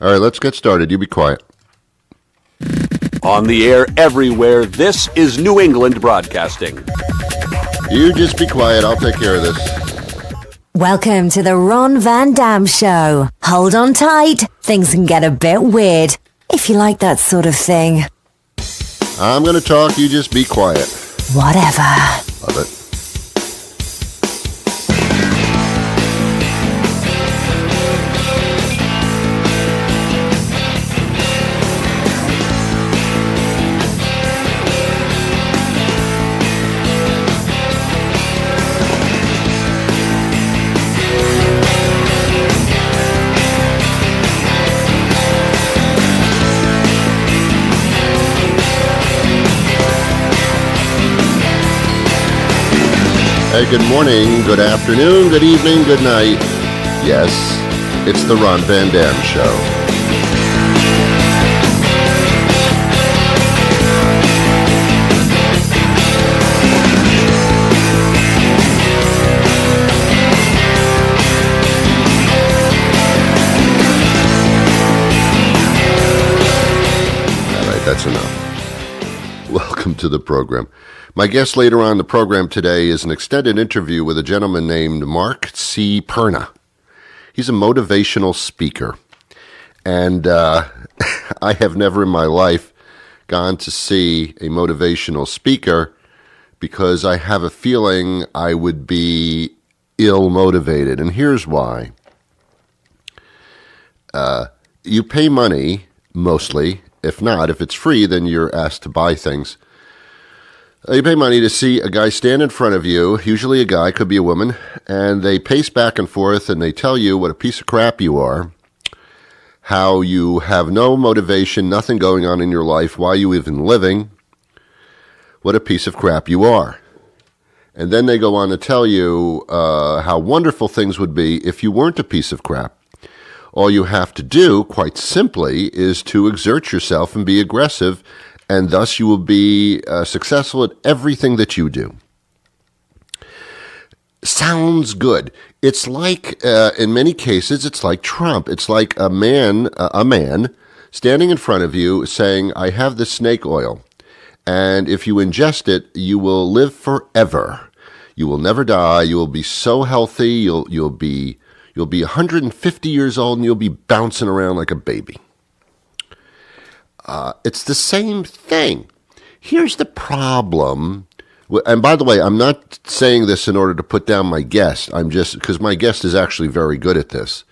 All right, let's get started. You be quiet. On the air everywhere, this is New England Broadcasting. You just be quiet. I'll take care of this. Welcome to the Ron Van Dam Show. Hold on tight. Things can get a bit weird, if you like that sort of thing. I'm going to talk. You just be quiet. Whatever. Love it. Hey, good morning, good afternoon, good evening, good night. Yes, it's the Ron Van Dam Show. All right, that's enough. Welcome to the program. My guest later on in the program today is an extended interview with a gentleman named Mark C. Perna. He's a motivational speaker. And I have never in my life gone to see a motivational speaker because I have a feeling I would be ill-motivated. And here's why. You pay money, mostly. If not, if it's free, then you're asked to buy things. You pay money to see a guy stand in front of you, usually a guy, could be a woman, and they pace back and forth and they tell you what a piece of crap you are, how you have no motivation, nothing going on in your life, why you even living, what a piece of crap you are. And then they go on to tell you how wonderful things would be if you weren't a piece of crap. All you have to do, quite simply, is to exert yourself and be aggressive, and thus you will be successful at everything that you do. Sounds good. It's like, in many cases, it's like Trump. It's like a man standing in front of you saying, I have this snake oil, and if you ingest it, you will live forever. You will never die. You will be so healthy. You'll be 150 years old, and you'll be bouncing around like a baby. It's the same thing. Here's the problem. And by the way, I'm not saying this in order to put down my guest. I'm just, because my guest is actually very good at this.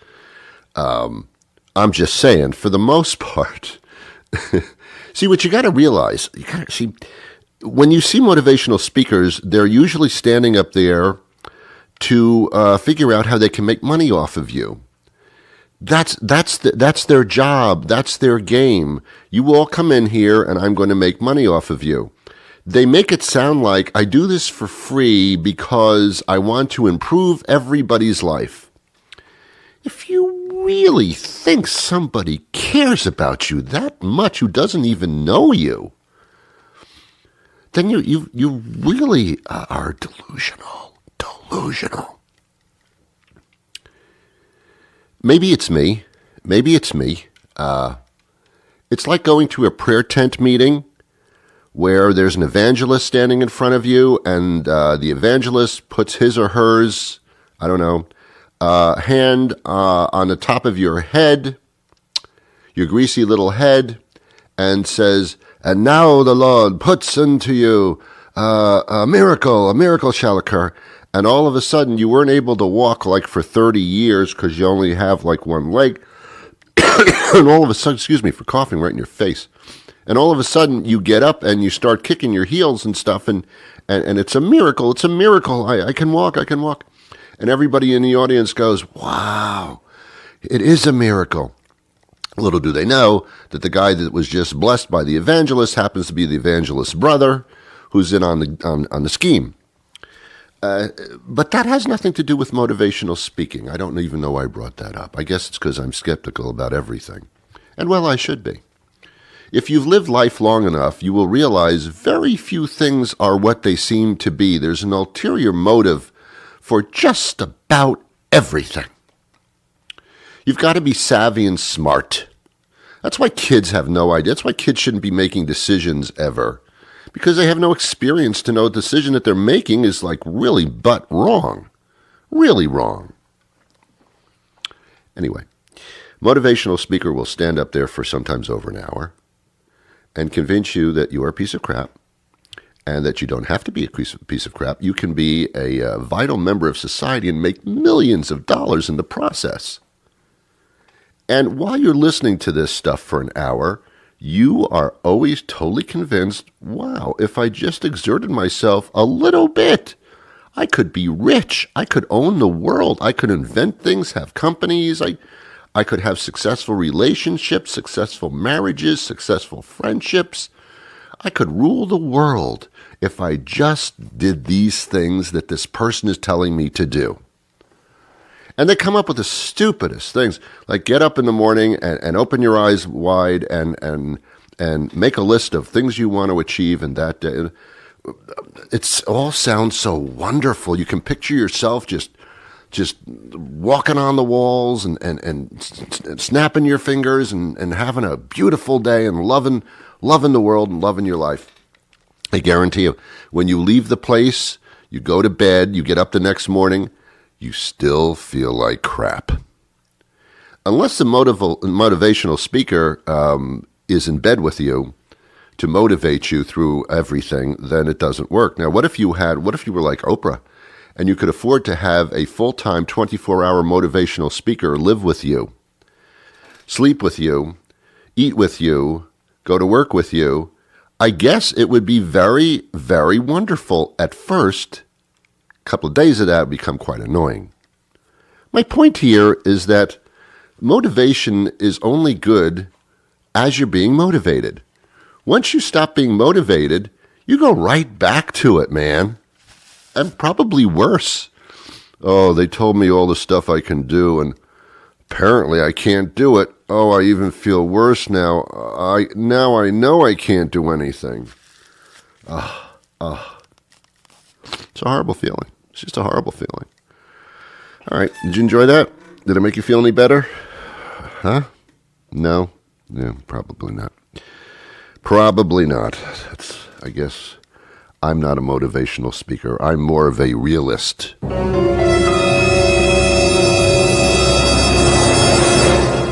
I'm just saying, for the most part, see, what you got to realize, when you see motivational speakers, they're usually standing up there to figure out how they can make money off of you. That's their job. That's their game. You all come in here and I'm going to make money off of you. They make it sound like I do this for free because I want to improve everybody's life. If you really think somebody cares about you that much who doesn't even know you, then you really are delusional. Maybe it's me. It's like going to a prayer tent meeting where there's an evangelist standing in front of you, and the evangelist puts his or hers, I don't know, hand on the top of your head, your greasy little head, and says, and now the Lord puts unto you a miracle shall occur. And all of a sudden, you weren't able to walk like for 30 years because you only have like one leg. And all of a sudden, excuse me for coughing right in your face. And all of a sudden, you get up and you start kicking your heels and stuff. And it's a miracle. It's a miracle. I can walk. And everybody in the audience goes, wow, it is a miracle. Little do they know that the guy that was just blessed by the evangelist happens to be the evangelist's brother who's in on the scheme. But that has nothing to do with motivational speaking. I don't even know why I brought that up. I guess it's because I'm skeptical about everything. And well, I should be. If you've lived life long enough, you will realize very few things are what they seem to be. There's an ulterior motive for just about everything. You've got to be savvy and smart. That's why kids have no idea. That's why kids shouldn't be making decisions ever. Because they have no experience to know a decision that they're making is like really but wrong. Really wrong. Anyway, motivational speaker will stand up there for sometimes over an hour and convince you that you are a piece of crap and that you don't have to be a piece of crap. You can be a vital member of society and make millions of dollars in the process. And while you're listening to this stuff for an hour, you are always totally convinced, wow, if I just exerted myself a little bit, I could be rich. I could own the world. I could invent things, have companies. I could have successful relationships, successful marriages, successful friendships. I could rule the world if I just did these things that this person is telling me to do. And they come up with the stupidest things, like get up in the morning and open your eyes wide and make a list of things you want to achieve in that day. It all sounds so wonderful. You can picture yourself just walking on the walls and snapping your fingers and having a beautiful day and loving the world and loving your life. I guarantee you, when you leave the place, you go to bed, you get up the next morning, you still feel like crap. Unless the motivational speaker is in bed with you to motivate you through everything, then it doesn't work. Now, what if you were like Oprah and you could afford to have a full-time 24-hour motivational speaker live with you, sleep with you, eat with you, go to work with you? I guess it would be very, very wonderful at first. A couple of days of that would become quite annoying. My point here is that motivation is only good as you're being motivated. Once you stop being motivated, you go right back to it, man. And probably worse. Oh, they told me all the stuff I can do, and apparently I can't do it. Oh, I even feel worse now. Now I know I can't do anything. It's a horrible feeling. It's just a horrible feeling. All right, did you enjoy that? Did it make you feel any better? Huh? No? Yeah, probably not. Probably not. I guess I'm not a motivational speaker. I'm more of a realist.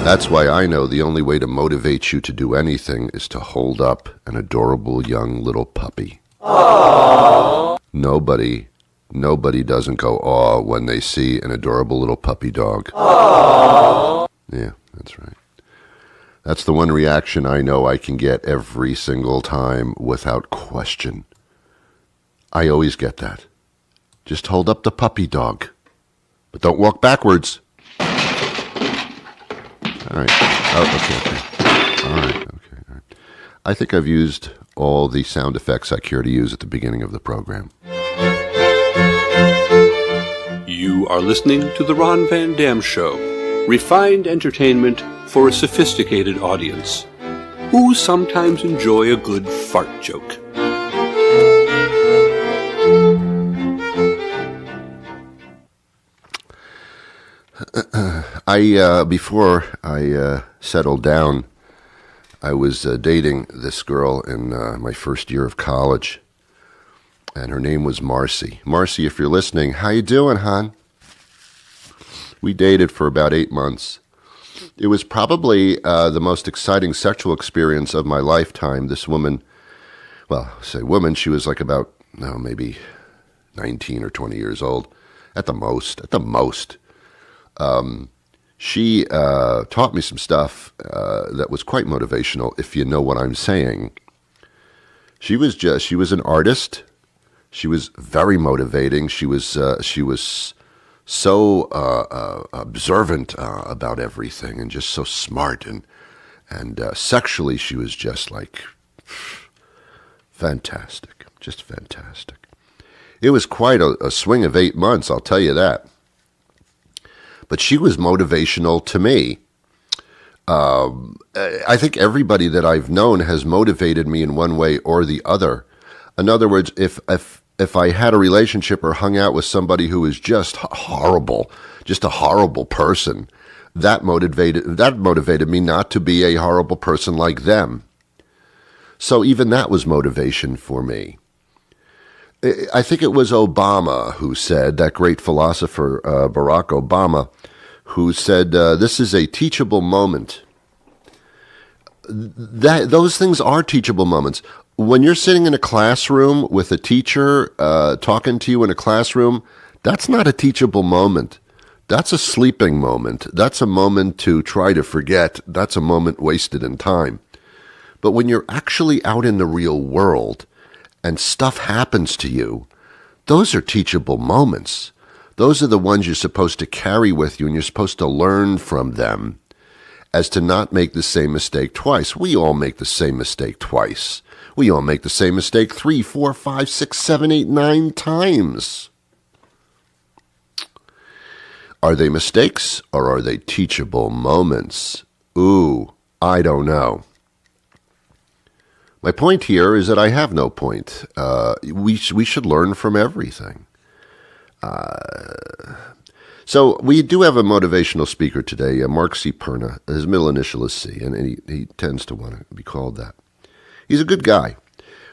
That's why I know the only way to motivate you to do anything is to hold up an adorable young little puppy. Aww. Nobody doesn't go aw when they see an adorable little puppy dog. Aww. Yeah, that's right. That's the one reaction I know I can get every single time without question. I always get that. Just hold up the puppy dog. But don't walk backwards. All right. Oh, okay. All right. I think I've used all the sound effects I care to use at the beginning of the program. You are listening to The Ron Van Dam Show. Refined entertainment for a sophisticated audience who sometimes enjoy a good fart joke. Before I settled down, I was dating this girl in my first year of college, and her name was Marcy. Marcy, if you're listening, how you doing, hon? We dated for about 8 months. It was probably the most exciting sexual experience of my lifetime. This woman, she was like about, maybe 19 or 20 years old, at the most. She taught me some stuff that was quite motivational, if you know what I'm saying. She was an artist. She was very motivating. She was so observant about everything and just so smart and sexually she was just like fantastic, just fantastic. It was quite a swing of 8 months, I'll tell you that. But she was motivational to me. I think everybody that I've known has motivated me in one way or the other. In other words, if I had a relationship or hung out with somebody who was just horrible, just a horrible person, That motivated me not to be a horrible person like them. So even that was motivation for me. I think it was Obama who said, that great philosopher, Barack Obama, who said, this is a teachable moment. Those things are teachable moments. When you're sitting in a classroom with a teacher talking to you in a classroom, that's not a teachable moment. That's a sleeping moment. That's a moment to try to forget. That's a moment wasted in time. But when you're actually out in the real world and stuff happens to you, those are teachable moments. Those are the ones you're supposed to carry with you, and you're supposed to learn from them as to not make the same mistake twice. We all make the same mistake twice. We all make the same mistake 3, 4, 5, 6, 7, 8, 9 times. Are they mistakes or are they teachable moments? Ooh, I don't know. My point here is that I have no point. We should learn from everything. So we do have a motivational speaker today, Mark C. Perna. His middle initial is C, and he tends to want to be called that. He's a good guy.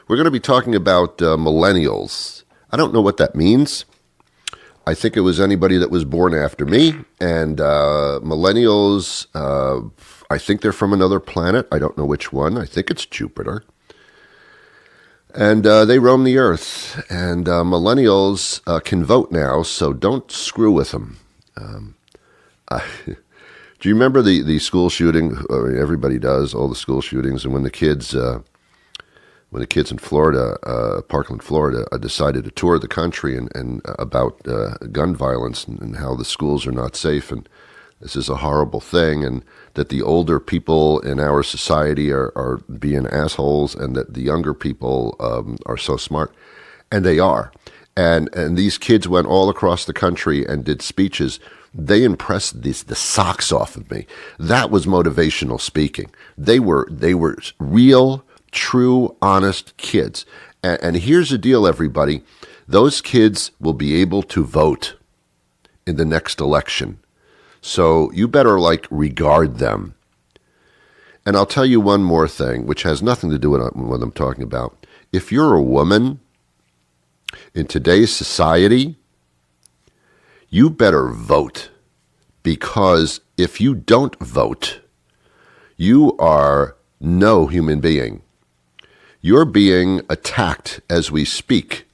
We're going to be talking about millennials. I don't know what that means. I think it was anybody that was born after me, and millennials, I think they're from another planet. I don't know which one. I think it's Jupiter. And they roam the earth, and millennials can vote now, so don't screw with them. Do you remember the school shooting? I mean, everybody does, all the school shootings, and when the kids in Florida, Parkland, Florida, decided to tour the country and about gun violence and how the schools are not safe, and this is a horrible thing, and that the older people in our society are being assholes, and that the younger people are so smart, and they are. And these kids went all across the country and did speeches. They impressed the socks off of me. That was motivational speaking. They were real, true, honest kids. And here's the deal, everybody. Those kids will be able to vote in the next election. So you better regard them. And I'll tell you one more thing, which has nothing to do with what I'm talking about. If you're a woman in today's society, you better vote. Because if you don't vote, you are no human being. You're being attacked as we speak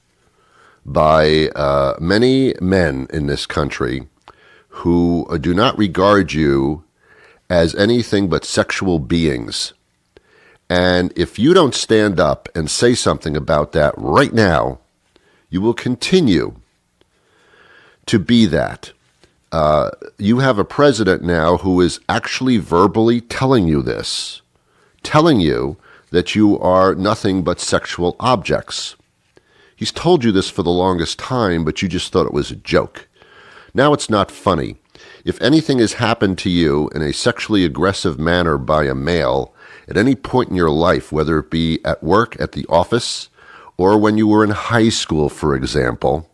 by many men in this country who do not regard you as anything but sexual beings. And if you don't stand up and say something about that right now, you will continue to be that. You have a president now who is actually verbally telling you this, telling you that you are nothing but sexual objects. He's told you this for the longest time, but you just thought it was a joke. Now it's not funny. If anything has happened to you in a sexually aggressive manner by a male at any point in your life, whether it be at work, at the office, or when you were in high school, for example,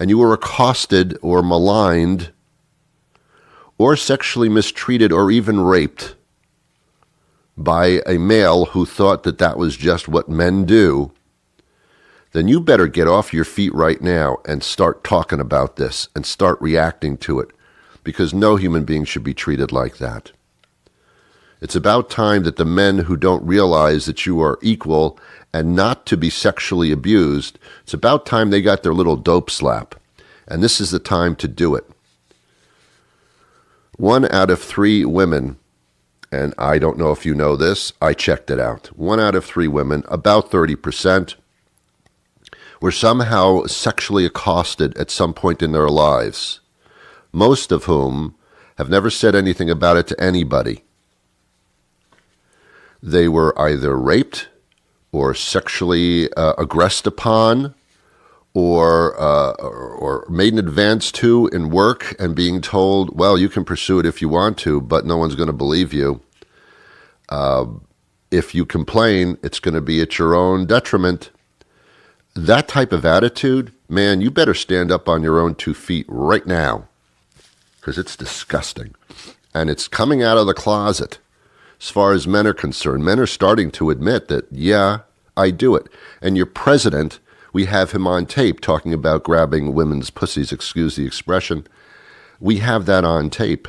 and you were accosted or maligned or sexually mistreated or even raped by a male who thought that that was just what men do, then you better get off your feet right now and start talking about this and start reacting to it, because no human being should be treated like that. It's about time that the men who don't realize that you are equal and not to be sexually abused, it's about time they got their little dope slap. And this is the time to do it. 1 out of 3 women, and I don't know if you know this, I checked it out. 1 out of 3 women, about 30%, were somehow sexually accosted at some point in their lives, most of whom have never said anything about it to anybody. They were either raped or sexually aggressed upon or made an advance to in work and being told, well, you can pursue it if you want to, but no one's going to believe you. If you complain, it's going to be at your own detriment. That type of attitude, man, you better stand up on your own 2 feet right now. because it's disgusting. And it's coming out of the closet. As far as men are concerned, men are starting to admit that, yeah, I do it. And your president, we have him on tape talking about grabbing women's pussies, excuse the expression. We have that on tape,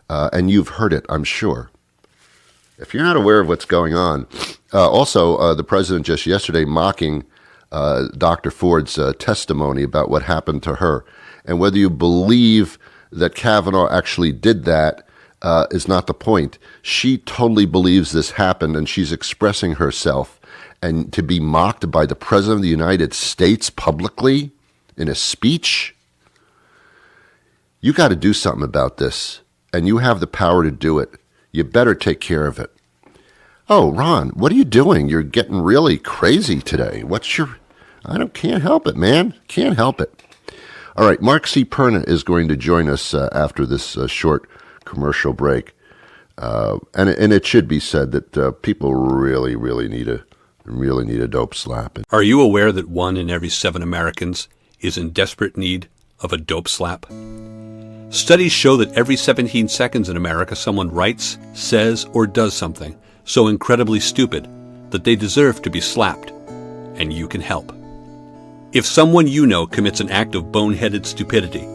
and you've heard it, I'm sure. If you're not aware of what's going on, also the president just yesterday mocking Dr. Ford's testimony about what happened to her. And whether you believe that Kavanaugh actually did that is not the point. She totally believes this happened, and she's expressing herself. And to be mocked by the President of the United States publicly in a speech, you got to do something about this, and you have the power to do it. You better take care of it. Oh, Ron, what are you doing? You're getting really crazy today. Can't help it, man. Can't help it. All right, Mark C. Perna is going to join us after this short commercial break. And it should be said that people really need a dope slap. Are you aware that 1 in every 7 Americans is in desperate need of a dope slap? Studies show that every 17 seconds in America, someone writes, says, or does something so incredibly stupid that they deserve to be slapped, and you can help. If someone you know commits an act of boneheaded stupidity,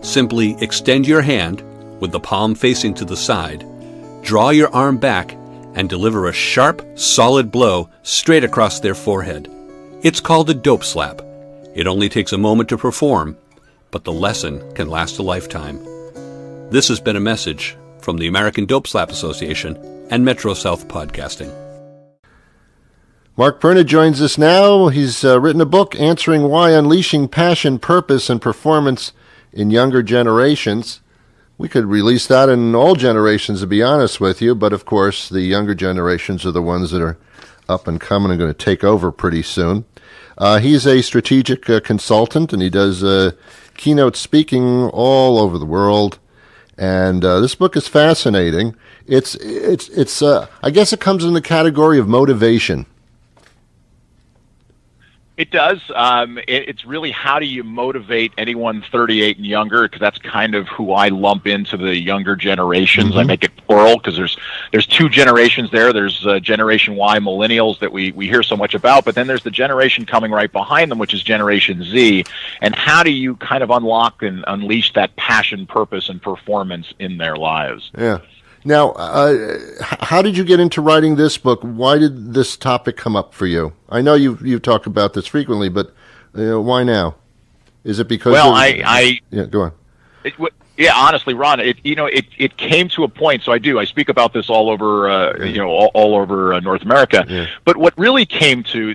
simply extend your hand with the palm facing to the side, draw your arm back, and deliver a sharp, solid blow straight across their forehead. It's called a dope slap. It only takes a moment to perform, but the lesson can last a lifetime. This has been a message from the American Dope Slap Association and Metro South Podcasting. Mark Perna joins us now. He's written a book answering why unleashing passion, purpose, and performance in younger generations. We could release that in all generations, to be honest with you, but of course the younger generations are the ones that are up and coming and going to take over pretty soon. He's a strategic consultant, and he does keynote speaking all over the world. And this book is fascinating. It's I guess it comes in the category of motivation. It does. It's really, how do you motivate anyone 38 and younger? Because that's kind of who I lump into the younger generations. I make it plural because there's 2 generations there. There's Generation Y, millennials, that we hear so much about, but then there's the generation coming right behind them, which is Generation Z. And how do you kind of unlock and unleash that passion, purpose, and performance in their lives? Yeah. Now, how did you get into writing this book? Why did this topic come up for you? I know you've talked about this frequently, but why now? Is it because? Well, yeah, go on. Yeah, honestly, Ron, it came to a point. So I speak about this all over, all over North America. Yeah. But what really came to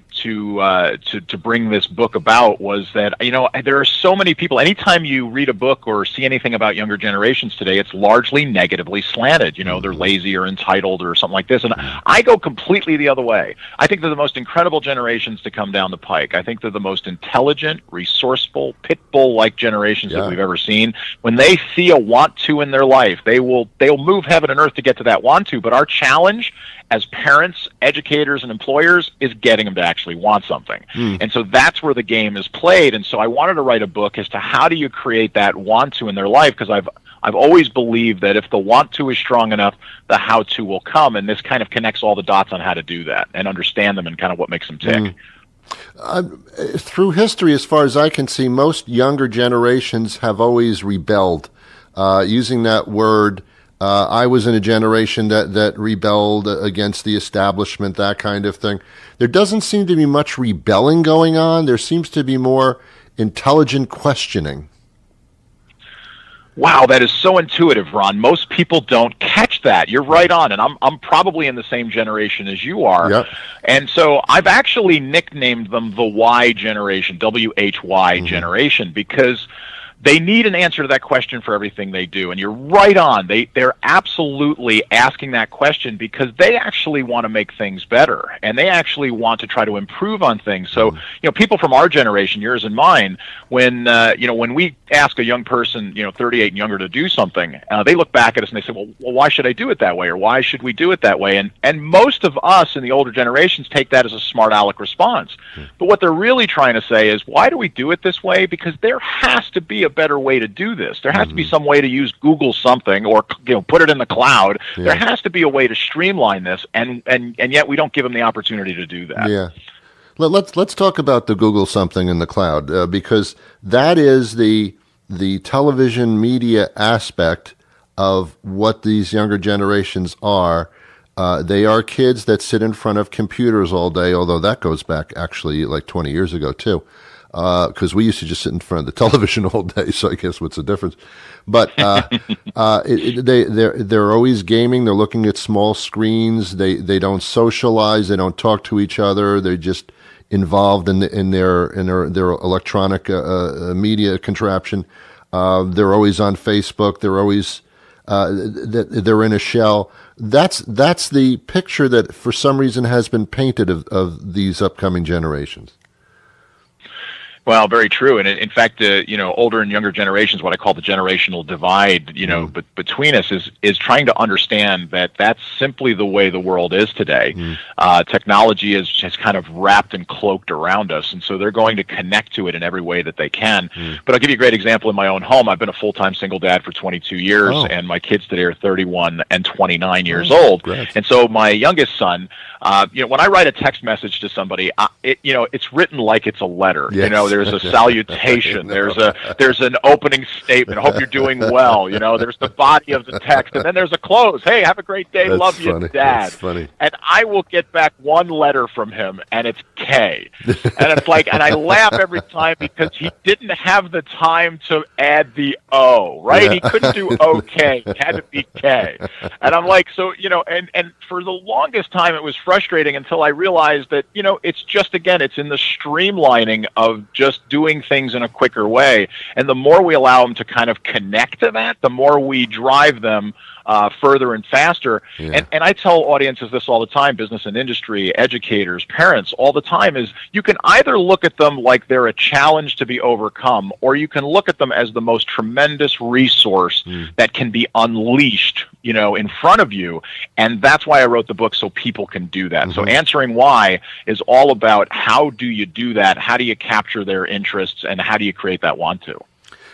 bring this book about was that, there are so many people. Anytime you read a book or see anything about younger generations today, it's largely negatively slanted. They're lazy or entitled or something like this. And I go completely the other way. I think they're the most incredible generations to come down the pike. I think they're the most intelligent, resourceful, pit bull-like generations that we've ever seen. When they see a want to in their life, they'll move heaven and earth to get to that want to. But our challenge as parents, educators, and employers is getting them to actually want something. And so that's where the game is played. And so I wanted to write a book as to how do you create that want to in their life, because I've always believed that if the want to is strong enough, the how to will come. And this kind of connects all the dots on how to do that and understand them and kind of what makes them tick. Through history, as far as I can see, most younger generations have always rebelled. Using that word, I was in a generation that rebelled against the establishment, that kind of thing. There doesn't seem to be much rebelling going on. There seems to be more intelligent questioning. Wow, that is so intuitive, Ron. Most people don't catch that. You're right on, and I'm probably in the same generation as you are. Yep. And so I've actually nicknamed them the Y generation, WHY generation, because they need an answer to that question for everything they do. And you're right on. They're absolutely asking that question because they actually want to make things better, and they actually want to try to improve on things. So, people from our generation, yours and mine, when we ask a young person, 38 and younger, to do something, they look back at us and they say, well, why should I do it that way? Or why should we do it that way? And most of us in the older generations take that as a smart aleck response. But what they're really trying to say is, why do we do it this way? Because there has to be a better way to do this. There has to be some way to use Google something or put it in the cloud. Yeah. There has to be a way to streamline this, and yet we don't give them the opportunity to do that. Yeah. Let's talk about the Google something in the cloud, because that is the television media aspect of what these younger generations are. They are kids that sit in front of computers all day, although that goes back actually like 20 years ago too, because we used to just sit in front of the television all day. So I guess what's the difference? But they're always gaming. They're looking at small screens. They don't socialize. They don't talk to each other. They're just involved in their electronic media contraption. They're always on Facebook. They're always they're in a shell. That's the picture that for some reason has been painted of these upcoming generations. Well, very true. And in fact, older and younger generations, what I call the generational divide, but between us is trying to understand that that's simply the way the world is today. Technology is just kind of wrapped and cloaked around us. And so they're going to connect to it in every way that they can. But I'll give you a great example in my own home. I've been a full-time single dad for 22 years, and my kids today are 31 and 29 years old. Great. And so my youngest son, when I write a text message to somebody, it's written like it's a letter. Yes. There's a salutation. There's an opening statement. I hope you're doing well. There's the body of the text, and then there's a close. Hey, have a great day. That's Love funny. you, Dad. That's funny. And I will get back one letter from him, and it's K. And it's like, and I laugh every time because he didn't have the time to add the O. Right? Yeah. He couldn't do OK. It had to be K. And I'm like, so and for the longest time it was frustrating until I realized that it's just it's in the streamlining of just doing things in a quicker way. And the more we allow them to kind of connect to that, the more we drive them further and faster. Yeah. And I tell audiences this all the time, business and industry, educators, parents, all the time, is you can either look at them like they're a challenge to be overcome, or you can look at them as the most tremendous resource that can be unleashed, in front of you. And that's why I wrote the book, so people can do that. So Answering Why is all about how do you do that? How do you capture their interests, and how do you create that want to?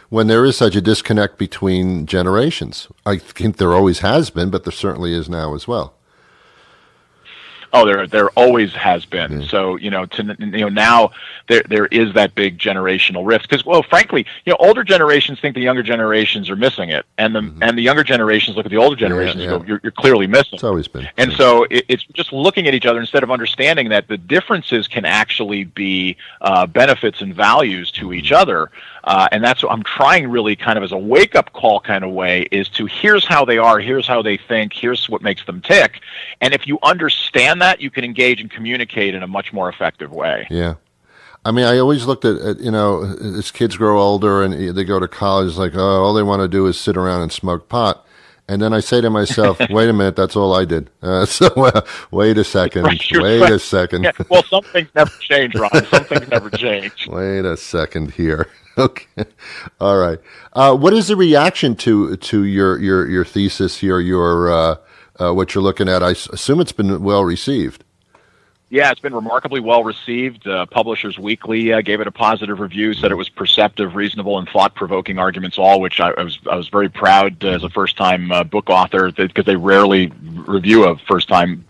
When there is such a disconnect between generations. I think there always has been, but there certainly is now as well. Oh, there always has been. Yeah. So now there is that big generational rift because, well, frankly, older generations think the younger generations are missing it, and the younger generations look at the older generations and go, "You're clearly missing." It's always been. And so it's just looking at each other instead of understanding that the differences can actually be benefits and values to each other. And that's what I'm trying really kind of as a wake-up call kind of way is to here's how they are, here's how they think, here's what makes them tick. And if you understand that, you can engage and communicate in a much more effective way. Yeah. I mean, I always looked at as kids grow older and they go to college, like, oh, all they want to do is sit around and smoke pot. And then I say to myself, wait a minute, that's all I did. Wait a second. A second. Yeah, well, some things never change, Ron. Some things never change. Wait a second here. Okay. All right. What is the reaction to your thesis here, what you're looking at? I assume it's been well received. Yeah, it's been remarkably well received. Publishers Weekly gave it a positive review, said it was perceptive, reasonable, and thought-provoking arguments all, which I was very proud as a first-time book author because they rarely review a first-time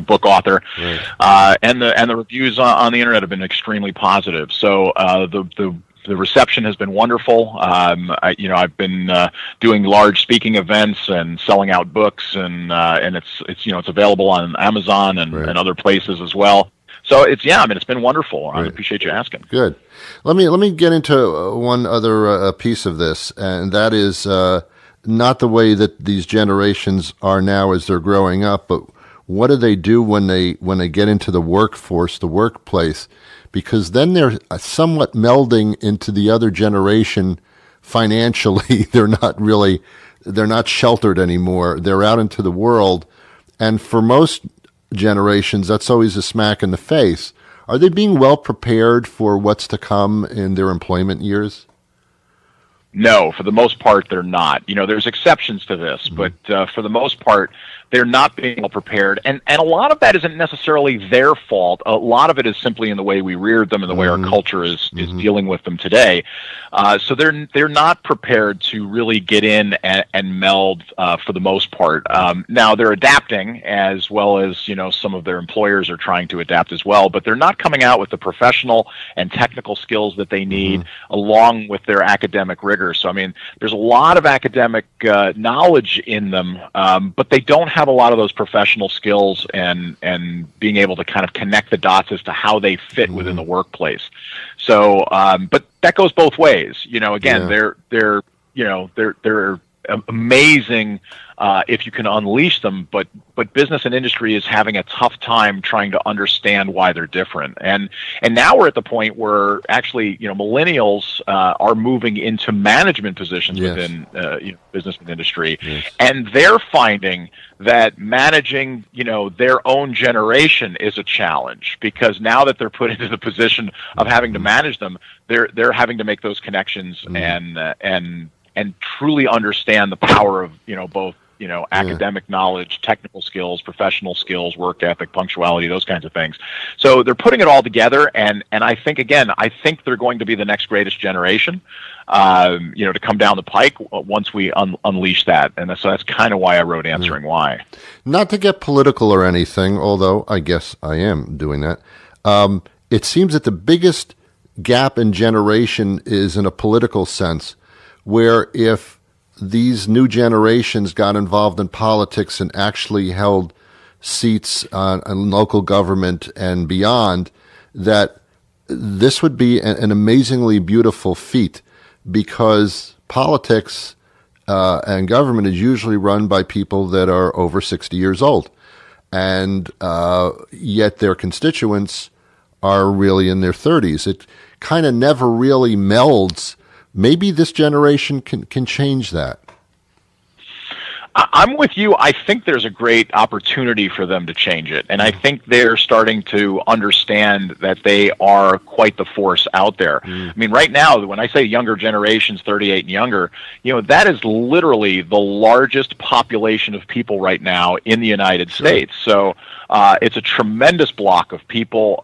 book author. Right. And the reviews on the internet have been extremely positive. So the reception has been wonderful. I've been doing large speaking events and selling out books, and it's available on Amazon and other places as well. So it's been wonderful. I appreciate you asking. Good. Let me get into one other piece of this, and that is not the way that these generations are now as they're growing up, but what do they do when they get into the workforce, the workplace? Because then they're somewhat melding into the other generation financially. They're not sheltered anymore. They're out into the world. And for most generations, that's always a smack in the face. Are they being well prepared for what's to come in their employment years? No, for the most part, they're not. There's exceptions to this, but for the most part, they're not being well prepared, and a lot of that isn't necessarily their fault. A lot of it is simply in the way we reared them and the way our culture is dealing with them today. So they're not prepared to really get in and meld for the most part. Now they're adapting, as well as some of their employers are trying to adapt as well, but they're not coming out with the professional and technical skills that they need along with their academic rigor. So I mean, there's a lot of academic knowledge in them, but they don't have a lot of those professional skills and being able to kind of connect the dots as to how they fit within the workplace. So, but that goes both ways. Again, they're amazing if you can unleash them, but business and industry is having a tough time trying to understand why they're different. And now we're at the point where actually, millennials are moving into management positions within business and industry, and they're finding that managing, their own generation is a challenge, because now that they're put into the position of having to manage them, they're having to make those connections and truly understand the power of both academic knowledge, technical skills, professional skills, work ethic, punctuality, those kinds of things. So they're putting it all together, and I think they're going to be the next greatest generation, to come down the pike once we unleash that. And so that's kind of why I wrote Answering Why. Not to get political or anything, although I guess I am doing that. It seems that the biggest gap in generation is in a political sense, where if these new generations got involved in politics and actually held seats in local government and beyond, that this would be an amazingly beautiful feat, because politics and government is usually run by people that are over 60 years old, and yet their constituents are really in their 30s. It kind of never really melds. Maybe this generation can change that. I'm with you. I think there's a great opportunity for them to change it. And I think they're starting to understand that they are quite the force out there. I mean, right now, when I say younger generations, 38 and younger, that is literally the largest population of people right now in the United States. So it's a tremendous block of people,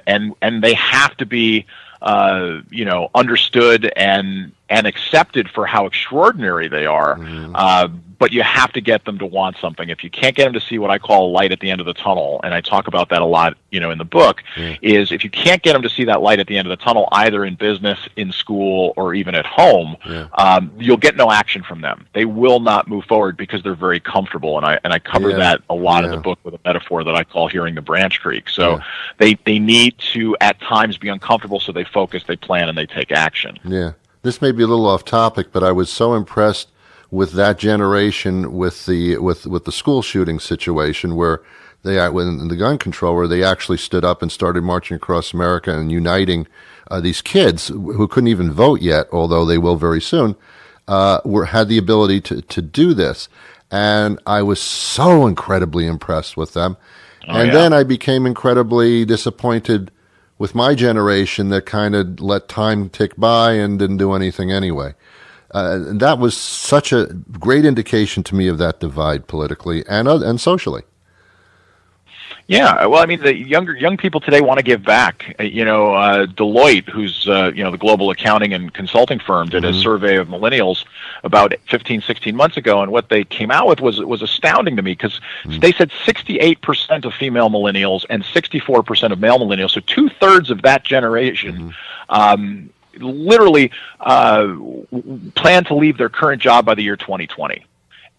and they have to be understood and accepted for how extraordinary they are. But you have to get them to want something. If you can't get them to see what I call a light at the end of the tunnel, and I talk about that a lot, in the book, is if you can't get them to see that light at the end of the tunnel, either in business, in school, or even at home, you'll get no action from them. They will not move forward because they're very comfortable. And I cover that a lot in the book with a metaphor that I call hearing the branch creak. So they need to at times be uncomfortable, so they focus, they plan, and they take action. Yeah. This may be a little off topic, but I was so impressed with that generation with the school shooting situation, where when the gun control, where they actually stood up and started marching across America and uniting these kids who couldn't even vote yet, although they will very soon, had the ability to do this. And I was so incredibly impressed with them. Then I became incredibly disappointed with my generation that kind of let time tick by and didn't do anything anyway. And that was such a great indication to me of that divide politically and socially. Yeah, well, I mean, the young people today want to give back. Deloitte, who's the global accounting and consulting firm, did a survey of millennials about 15, 16 months ago, and what they came out with was astounding to me, because they said 68% of female millennials and 64% of male millennials, so 2/3 of that generation, literally plan to leave their current job by the year 2020.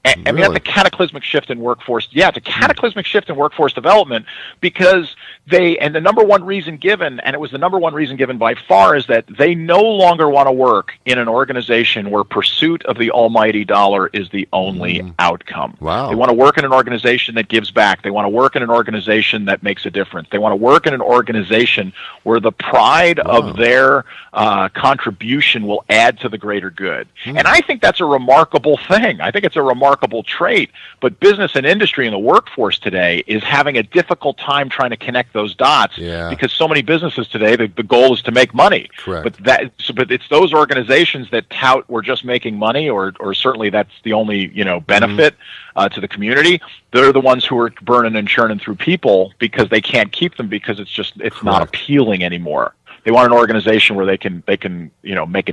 I mean, that's a cataclysmic shift in workforce. Yeah, it's a cataclysmic shift in workforce development, because the number one reason given, and it was the number one reason given by far, is that they no longer want to work in an organization where pursuit of the almighty dollar is the only outcome. Wow. They want to work in an organization that gives back. They want to work in an organization that makes a difference. They want to work in an organization where the pride of their contribution will add to the greater good. And I think that's a remarkable thing. I think it's a remarkable remarkable trait, but business and industry and the workforce today is having a difficult time trying to connect those dots because so many businesses today, the goal is to make money. Correct. But it's those organizations that tout we're just making money, or certainly that's the only benefit to the community. They're the ones who are burning and churning through people because they can't keep them because it's not appealing anymore. They want an organization where they can make a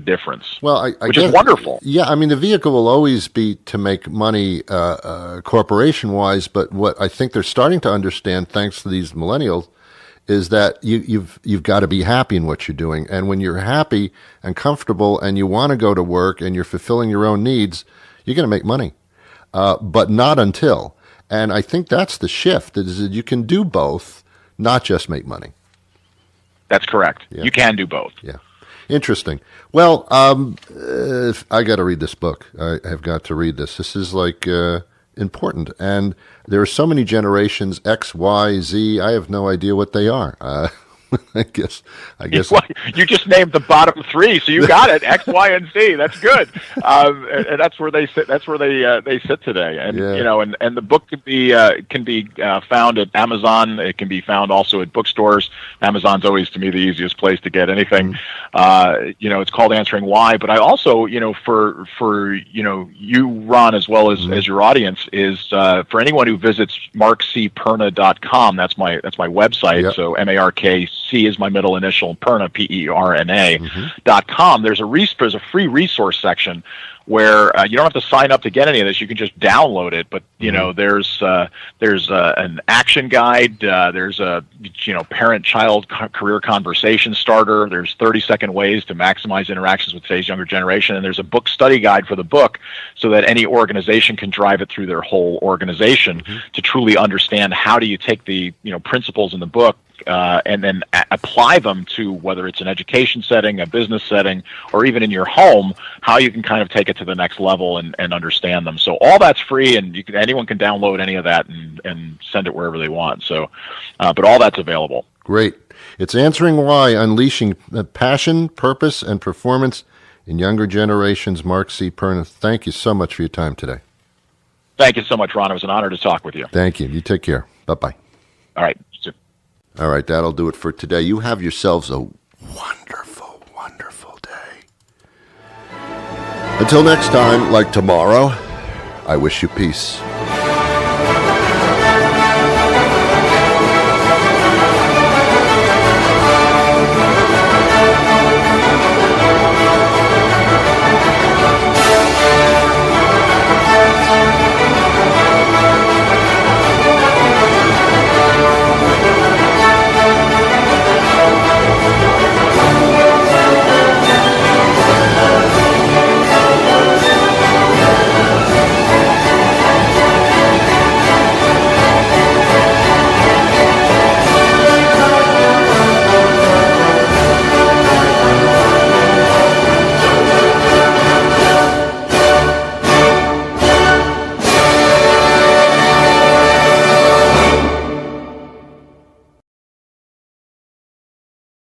difference. Well, which is wonderful. Yeah, I mean the vehicle will always be to make money, corporation wise. But what I think they're starting to understand, thanks to these millennials, is that you've got to be happy in what you're doing. And when you're happy and comfortable, and you want to go to work, and you're fulfilling your own needs, you're going to make money. But not until. And I think that's the shift: is that you can do both, not just make money. That's correct. Yeah. You can do both. Yeah. Interesting. Well, I got to read this book. I have got to read this. This is important. And there are so many generations, X, Y, Z. I have no idea what they are. I guess. Well, you just named the bottom three, so you got it. X, Y, and Z. That's good. And that's where they sit. That's where they sit today. And and the book can be found at Amazon. It can be found also at bookstores. Amazon's always, to me, the easiest place to get anything. It's called Answering Why. But I also, for you, Ron, as well as your audience, is for anyone who visits markcperna.com. That's my website. Yep. So MARKC is my middle initial, Perna, PERNA.com. There's a free resource section where you don't have to sign up to get any of this. You can just download it. But there's an action guide. There's a parent-child career conversation starter. There's 30-second ways to maximize interactions with today's younger generation, and there's a book study guide for the book, so that any organization can drive it through their whole organization to truly understand how do you take the principles in the book. And then apply them to whether it's an education setting, a business setting, or even in your home, how you can kind of take it to the next level and understand them. So all that's free, and anyone can download any of that and send it wherever they want. So, but all that's available. Great. It's Answering Why, Unleashing Passion, Purpose, and Performance in Younger Generations. Mark C. Perna, thank you so much for your time today. Thank you so much, Ron. It was an honor to talk with you. Thank you. You take care. Bye-bye. All right. All right, that'll do it for today. You have yourselves a wonderful, wonderful day. Until next time, like tomorrow, I wish you peace.